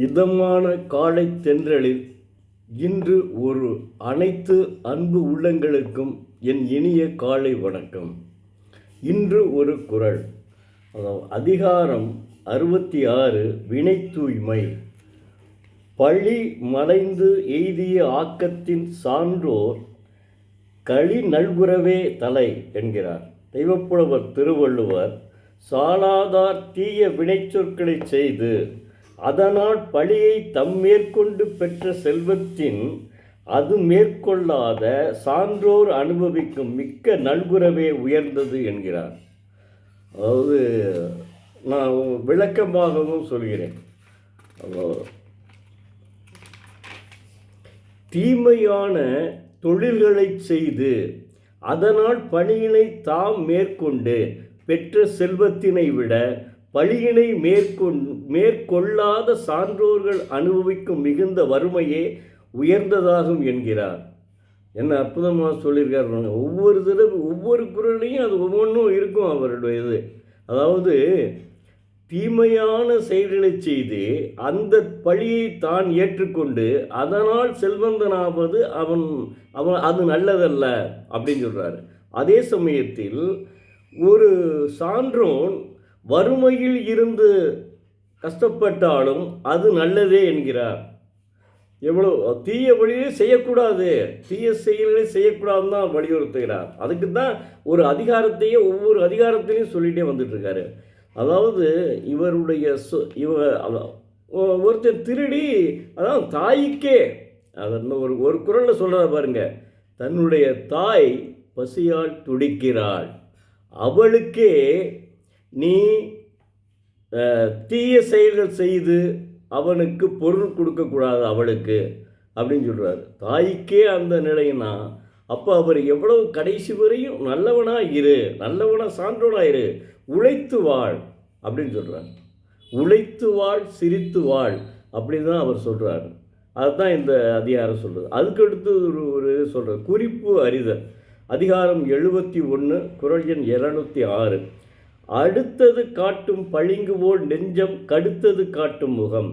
இதமான காலை தென்றலில் இன்று அனைத்து அன்பு உள்ளங்களுக்கும் என் இனிய காலை வணக்கம். இன்று ஒரு குறள், அதாவது அதிகாரம் 66 வினை தூய்மை. பழி மலைந்து எய்திய ஆக்கத்தின் சான்றோர் களி நல்குரவே தலை என்கிறார் தெய்வப்புலவர் திருவள்ளுவர். சாலாதார் தீய வினைச்சொற்களை செய்து அதனால் பழியை தம்மேற்கொண்டு பெற்ற செல்வத்தின் அது மேற்கொள்ளாத சான்றோர் அனுபவிக்கும் மிக்க நல்குரவே உயர்ந்தது என்கிறார். அதாவது நான் விளக்கமாகவும் சொல்கிறேன். தீமையான தொழில்களை செய்து அதனால் பணியினை தாம் மேற்கொண்டு பெற்ற செல்வத்தினை விட பழியினை மேற்கொள்ளாத சான்றோர்கள் அனுபவிக்கும் மிகுந்த வறுமையே உயர்ந்ததாகும் என்கிறார். என்ன அற்புதமாக சொல்லியிருக்காரு. ஒவ்வொரு தடவை ஒவ்வொரு குறளையும் அது ஒவ்வொன்றும் இருக்கும் அவருடைய இது. அதாவது தீமையான செயல்களை செய்து அந்த பழியை தான் ஏற்றுக்கொண்டு அதனால் செல்வந்தனாவது அவன் அது நல்லதல்ல அப்படின்னு சொல்கிறாரு. அதே சமயத்தில் ஒரு சான்றோன் வறுமையில் இருந்து கஷ்டப்பட்டாலும் அது நல்லதே என்கிறார். எவ்வளோ தீய வழியே செய்யக்கூடாது, தீய செயல்களை செய்யக்கூடாதுன்னு தான் வலியுறுத்துகிறார். அதுக்கு தான் ஒரு அதிகாரத்தையே ஒவ்வொரு அதிகாரத்திலையும் சொல்லிகிட்டே வந்துட்டுருக்காரு. அதாவது இவருடைய ஒருத்தர் திருடி, அதாவது தாய்க்கே அதை ஒரு குறளில் சொல்கிறத பாருங்க, தன்னுடைய தாய் பசியால் துடிக்கிறாள், அவளுக்கே நீ தீய செயல்கள் செய்து அவனுக்கு பொருள் கொடுக்கக்கூடாது அவளுக்கு அப்படின்னு சொல்கிறார். தாய்க்கே அந்த நிலைன்னா அப்போ அவர் எவ்வளவு கடைசி வரையும் நல்லவனாக சான்றோனாக இரு, உழைத்து வாழ் அப்படின்னு சொல்கிறார். உழைத்து வாழ், சிரித்து வாழ் அப்படின்னு தான் அவர் சொல்கிறார். அதுதான் இந்த அதிகாரம் சொல்கிறது. அதுக்கடுத்து ஒரு சொல்கிறார், குறிப்பு அறிதல். அதிகாரம் 71 குறள் எண் 206. அடுத்தது காட்டும் பளிங்கு போல் நெஞ்சம் கடுத்தது காட்டும் முகம்.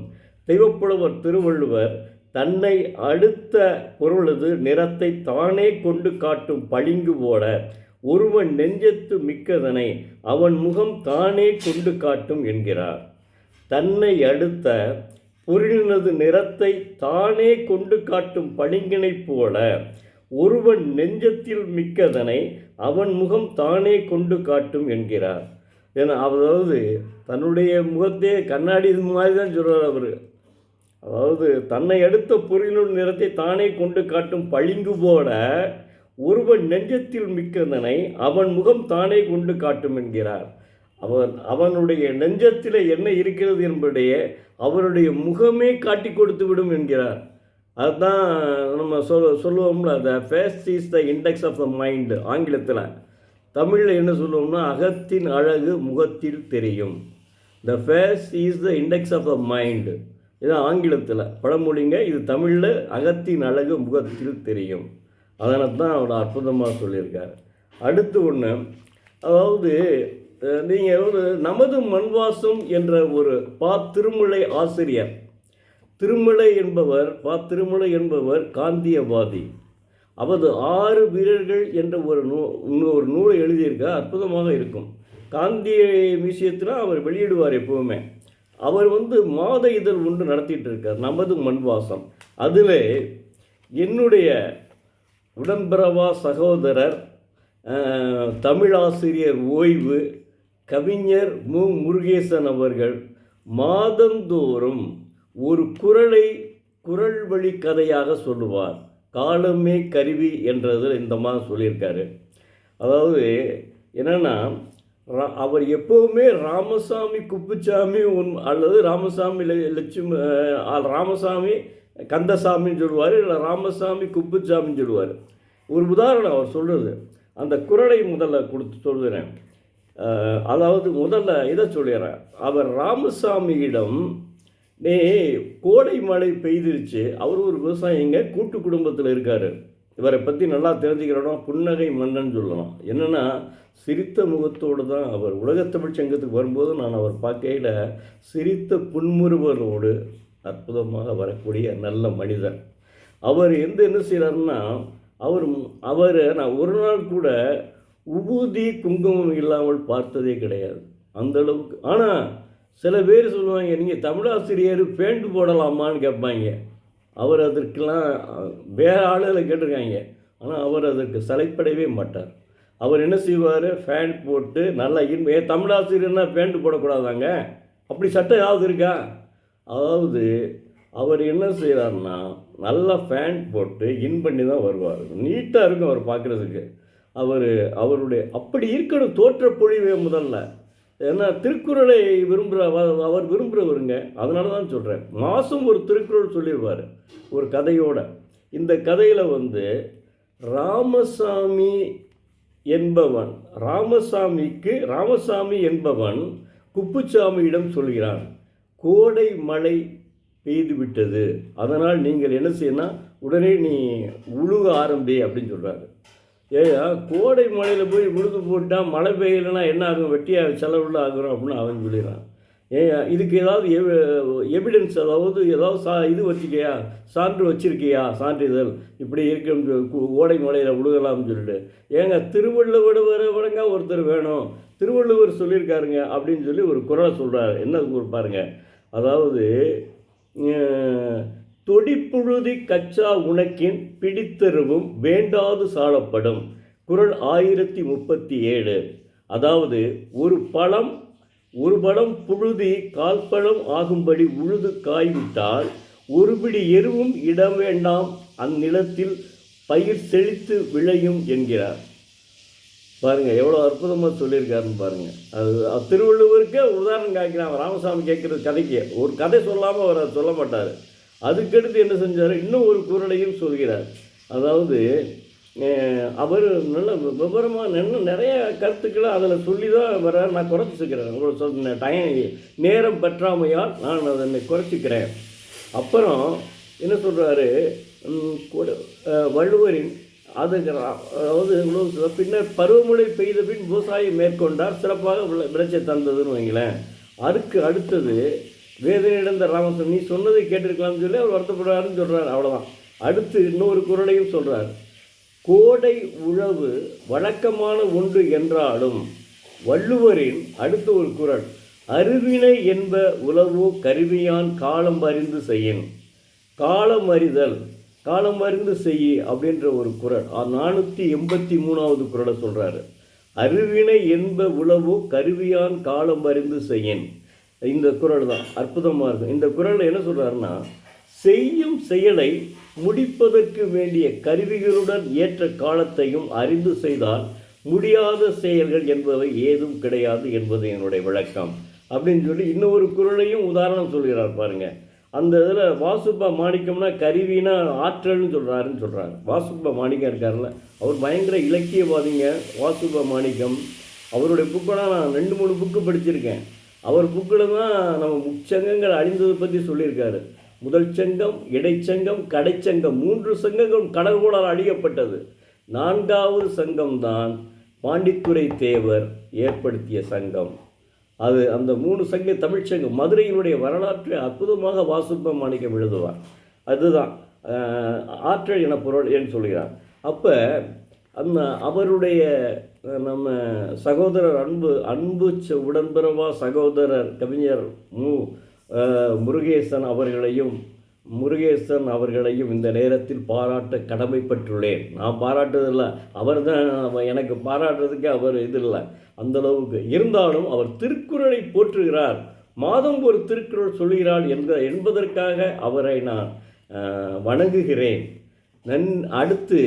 தெய்வப்புலவர் திருவள்ளுவர் தன்னை அடுத்த பொருளது நிறத்தை தானே கொண்டு காட்டும் பளிங்கு போல ஒருவன் நெஞ்சத்து மிக்கதனை அவன் முகம் தானே கொண்டு காட்டும் என்கிறார். தன்னை அடுத்த பொருளினது நிறத்தை தானே கொண்டு காட்டும் பளிங்கினைப் போல ஒருவன் நெஞ்சத்தில் மிக்கதனை அவன் முகம் தானே கொண்டு காட்டும் என்கிறார். ஏன்னா அதாவது தன்னுடைய முகத்தையே கண்ணாடி மாதிரி தான் சொல்கிறார் அவர். அதாவது தன்னை அடுத்த பொருளின் நிறத்தை தானே கொண்டு காட்டும் பளிங்கு போல ஒருவன் நெஞ்சத்தில் மிக்கதனை அவன் முகம் தானே கொண்டு காட்டும் என்கிறார். அவனுடைய நெஞ்சத்தில் என்ன இருக்கிறது என்பதைய அவருடைய முகமே காட்டி கொடுத்து விடும் என்கிறார். அதுதான் நம்ம சொல்லுவோம்ல, the face is the index of the mind. ஆங்கிலத்தில், தமிழில் என்ன சொல்லுவோம்னா அகத்தின் அழகு முகத்தில் தெரியும். The face is the index of the mind. இதுதான் ஆங்கிலத்தில் பழமொழிங்க. இது தமிழில் அகத்தின் அழகு முகத்தில் தெரியும். அதனால தான் அவர் அற்புதமாக சொல்லியிருக்கார். அடுத்து ஒன்று, அதாவது நீங்கள் ஒரு நமது மண்வாசம் என்ற ஒரு திருமலை ஆசிரியர், திருமலை என்பவர் காந்தியவாதி. அவர் 6 வீரர்கள் என்ற ஒரு நூலை எழுதியிருக்கார். அற்புதமாக இருக்கும். காந்திய மியூசியத்தில் அவர் வெளியிடுவார் எப்போவுமே. அவர் மாத இதழ் ஒன்று நடத்திட்டு இருக்கார், நமது மண்வாசம். அதில் என்னுடைய உடன்பிறவா சகோதரர், தமிழாசிரியர் ஓய்வு கவிஞர் முருகேசன் அவர்கள் மாதந்தோறும் ஒரு குறள் வழி கதையாக சொல்லுவார். காலமே கருவி என்றதில் இந்த மாதிரி சொல்லியிருக்காரு. அதாவது என்னென்னா, அவர் எப்போவுமே ராமசாமி குப்புசாமி அல்லது ராமசாமி ராமசாமி கந்தசாமின்னு சொல்லுவார், இல்லை ராமசாமி குப்புசாமின்னு சொல்லுவார். ஒரு உதாரணம் அவர் சொல்கிறது, அந்த குறளை முதல்ல சொல்கிறேன். அதாவது முதல்ல இதை சொல்லிடுறேன். அவர் ராமசாமியிடம் கோடை மழை பெய்திருச்சு, அவர் ஒரு விவசாயிங்க, கூட்டு குடும்பத்தில் இருக்கார். இவரை பற்றி நல்லா தெரிஞ்சுக்கிறோம். புன்னகை மன்னன் சொல்லலாம். என்னென்னா சிரித்த முகத்தோடு தான் அவர் உலகத்தமிழ் சங்கத்துக்கு வரும்போது நான் அவர் பார்க்கையில் சிரித்த புன்முறுவலோடு அற்புதமாக வரக்கூடிய நல்ல மனிதர். அவர் என்ன செய்கிறாருன்னா, அவர் அவரை நான் ஒரு நாள் கூட உபூதி குங்குமம் இல்லாமல் பார்த்ததே கிடையாது. அந்தளவுக்கு. ஆனால் சில பேர் சொல்லுவாங்க, நீங்கள் தமிழாசிரியர் பேண்ட் போடலாமான்னு கேட்பாங்க. அவர் அதற்கெல்லாம் வேறு ஆளுகளை கேட்டிருக்காங்க. ஆனால் அவர் அதற்கு சலைப்படவே மாட்டார். அவர் என்ன செய்வார், ஃபேண்ட் போட்டு நல்லா தமிழாசிரியர்னா பேண்ட் போடக்கூடாதாங்க? அப்படி சட்டம் ஏதாவது இருக்கா? அதாவது அவர் என்ன செய்கிறாருன்னா, நல்லா ஃபேண்ட் போட்டு பண்ணி தான் வருவார். நீட்டாக இருக்கும் அவர் பார்க்குறதுக்கு. அவருடைய அப்படி இருக்கணும் தோற்றப்பொழிவே முதல்ல. ஏன்னா திருக்குறளை அவர் விரும்புகிறவருங்க. அதனால தான் சொல்கிறேன். மாதம் ஒரு திருக்குறள் சொல்லிடுவார் ஒரு கதையோட. இந்த கதையில் ராமசாமி என்பவன் குப்புசாமியிடம் சொல்கிறான், கோடை மழை பெய்து விட்டது, அதனால் நீங்கள் என்ன செய்யணும், உடனே நீ உழுக ஆரம்பி அப்படின்னு சொல்கிறாரு. ஏயா கோடை மழையில் போய் உழுது போட்டால் மழை பெய்யலைன்னா என்ன ஆகும், வெட்டியாக செலவுள்ள ஆகுறோம் அப்படின்னு அவன் சொல்லிடுறான். இதுக்கு ஏதாவது எவிடன்ஸ், அதாவது ஏதாவது இது வச்சுக்கியா, சான்று வச்சுருக்கியா, சான்றிதழ் இப்படி இருக்கு கோடை மழையில் உழுகலாம்னு சொல்லிட்டு. ஏங்க திருவள்ளுவரங்க ஒருத்தர் வேணும், திருவள்ளுவர் சொல்லியிருக்காருங்க அப்படின்னு சொல்லி ஒரு குறளை சொல்கிறார். என்ன பாருங்க, அதாவது தொடிப்புழுதி கச்சா உனக்கின் பிடித்தருவும் வேண்டாது சாலப்படும். குறள் 1037. அதாவது ஒரு பழம் புழுதி கால்பழம் ஆகும்படி உழுது காய்விட்டால் ஒருபிடி எருவும் இட வேண்டாம், அந்நிலத்தில் பயிர் செழித்து விளையும் என்கிறார். பாருங்கள் எவ்வளோ அற்புதமாக சொல்லியிருக்காருன்னு பாருங்கள். அது திருவள்ளுவருக்கே உதாரணம் காய்க்கிறான். ராமசாமி கேட்குறது கதைக்கு ஒரு கதை சொல்லாமல் அவர் அதை சொல்ல மாட்டார். அதுக்கடுத்து என்ன செஞ்சார், இன்னும் ஒரு குறளையும் சொல்கிறார். அதாவது அவர் நல்ல விவரமாக நிறைய கருத்துக்களை அதில் சொல்லி தான் வர்றார். நான் குறைச்சிக்கிறேன், உங்களுக்கு சொன்ன நேரம் பற்றாமையால் நான் அதை குறைச்சிக்கிறேன். அப்புறம் என்ன சொல்கிறாரு, வள்ளுவரின் அதாவது பின்னர் பருவமழை பெய்த பின் விவசாயம் மேற்கொண்டார், சிறப்பாக விளைச்சல் தந்ததுன்னு வைங்களேன். அதுக்கு அடுத்தது வேதனையிழந்த ராமசாமி, நீ சொன்னதை கேட்டிருக்கலாம்னு சொல்லி அவர் வருத்தப்படுறாருன்னு சொல்கிறார். அவ்வளோதான். அடுத்து இன்னொரு குறளையும் சொல்கிறார். கோடை உழவு வழக்கமான ஒன்று என்றாலும் வள்ளுவரின் அடுத்த ஒரு குறள், அருவினை என்ப உழவோ கருவியான் காலம் அறிந்து செய்யின். காலம் அறிந்து செய்ய அப்படின்ற ஒரு குறள் 483வது குறளை சொல்கிறாரு. அருவினை என்ப உழவோ கருவியான் காலம் அறிந்து செய்யின். இந்த குறள் தான் அற்புதமாக இருக்கும். இந்த குறளில் என்ன சொல்கிறாருன்னா, செய்யும் செயலை முடிப்பதற்கு வேண்டிய கருவிகளுடன் ஏற்ற காலத்தையும் அறிந்து செய்தால் முடியாத செயல்கள் என்பவை ஏதும் கிடையாது என்பது என்னுடைய விளக்கம் அப்படின்னு சொல்லி இன்னொரு குறளையும் உதாரணம் சொல்கிறார் பாருங்கள். அந்த இதில் வாசுப்பா மாணிக்கம்னா கருவினா ஆற்றல்னு சொல்கிறாரு. வாசுப்பா மாணிக்கம் இருக்கார்ல, அவர் பயங்கர இலக்கியவாதிங்க. வாசுப்பா மாணிக்கம் அவருடைய புக்கெல்லாம் நான் 2-3 புக்கு படிச்சிருக்கேன். அவர் புக்கில் தான் நம்ம முச்சங்கங்கள் அழிந்ததை பற்றி சொல்லியிருக்காரு. முதல் சங்கம், இடைச்சங்கம், கடைச்சங்கம் 3 சங்கங்கள் கடற்கோளால் அழிக்கப்பட்டது. 4வது சங்கம்தான் பாண்டித்துரை தேவர் ஏற்படுத்திய சங்கம். அது அந்த 3 சங்க தமிழ்ச்சங்கம் மதுரையினுடைய வரலாற்றை அற்புதமாக வாசுப்ப மாணிக்கம் எழுதுவார். அதுதான் ஆற்றல் என பொருள் என்று சொல்கிறார். அப்போ அந்த அவருடைய நம்ம சகோதரர் அன்பு உடன்பிறவா சகோதரர் கவிஞர் முருகேசன் அவர்களையும் இந்த நேரத்தில் பாராட்ட கடமைப்பட்டுள்ளேன். நான் பாராட்டுறதில்லை, அவர் தான் எனக்கு பாராட்டுறதுக்கு அவர் இது இல்லை அந்தளவுக்கு. இருந்தாலும் அவர் திருக்குறளை போற்றுகிறார், மாதம் ஒரு திருக்குறள் சொல்கிறார் என்பதற்காக அவரை நான் வணங்குகிறேன். அடுத்து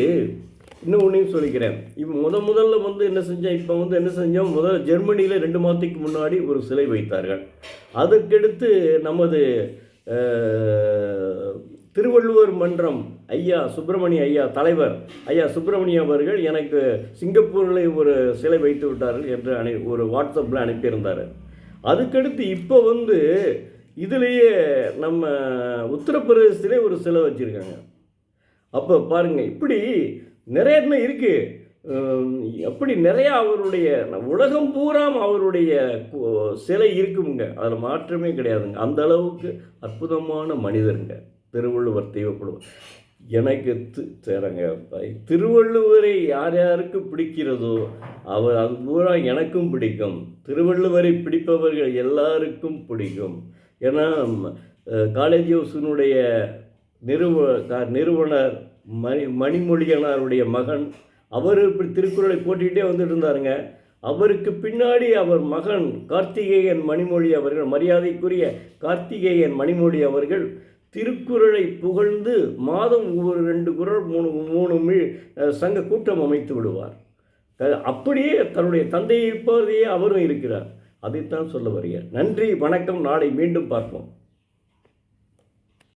இன்னும் ஒன்றையும் சொல்லிக்கிறேன். இப்போ முதல்ல என்ன செஞ்சேன், இப்போ என்ன செஞ்சோம், ஜெர்மனியில் 2 மாதத்துக்கு முன்னாடி ஒரு சிலை வைத்தார்கள். அதற்கடுத்து நமது திருவள்ளுவர் மன்றம் தலைவர் ஐயா சுப்பிரமணியம் அவர்கள் எனக்கு சிங்கப்பூரில் ஒரு சிலை வைத்து விட்டார்கள் என்று ஒரு வாட்ஸ்அப்பில் அனுப்பியிருந்தார். அதுக்கடுத்து இப்போ இதுலேயே நம்ம உத்தரப்பிரதேசத்திலே ஒரு சிலை வச்சுருக்காங்க. அப்போ பாருங்கள், இப்படி நிறைய இருக்குது. அப்படி நிறையா அவருடைய உலகம் பூராம் அவருடைய சிலை இருக்குங்க. அதில் மாற்றமே கிடையாதுங்க. அந்த அளவுக்கு அற்புதமான மனிதருங்க திருவள்ளுவர் தெய்வப்படுவார். எனக்கு சேரங்க திருவள்ளுவரை யார் யாருக்கு பிடிக்கிறதோ அவர் அது பூரா எனக்கும் பிடிக்கும். திருவள்ளுவரை பிடிப்பவர்கள் எல்லாருக்கும் பிடிக்கும். ஏன்னா காலேஜ் ஹவுஸினுடைய நிறுவனர் மணிமொழியனாருடைய மகன் அவர் இப்படி திருக்குறளை போட்டிகிட்டே வந்துட்டு இருந்தாருங்க. அவருக்கு பின்னாடி அவர் மகன் கார்த்திகேயன் மணிமொழி அவர்கள், மரியாதைக்குரிய கார்த்திகேயன் மணிமொழி அவர்கள் திருக்குறளை புகழ்ந்து மாதம் ஒரு 2 குறள் 3 சங்க கூட்டம் அமைத்து விடுவார். அப்படியே தன்னுடைய தந்தையை போலவே அவரும் இருக்கிறார். அதைத்தான் சொல்ல வருகிறார். நன்றி, வணக்கம். நாளை மீண்டும் பார்ப்போம்.